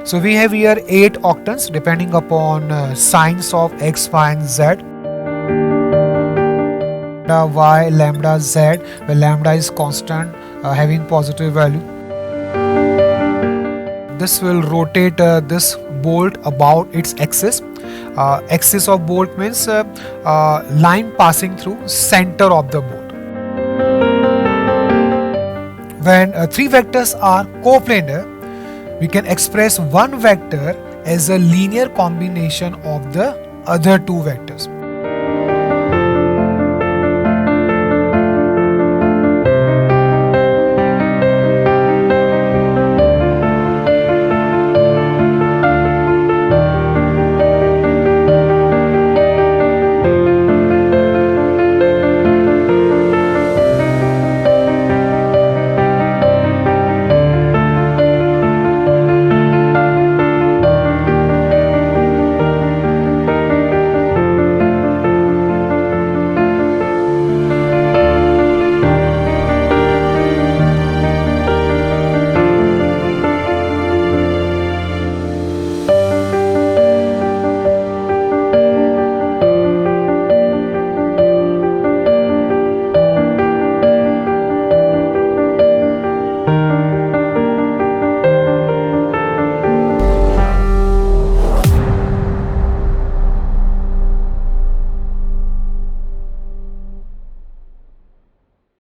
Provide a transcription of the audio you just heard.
So we have here 8 octants depending upon signs of x, y and z. Lambda y, lambda z, where lambda is constant having positive value. This will rotate this bolt about its axis. Axis of bolt means line passing through center of the bolt. When 3 vectors are coplanar, we can express one vector as a linear combination of the other 2 vectors.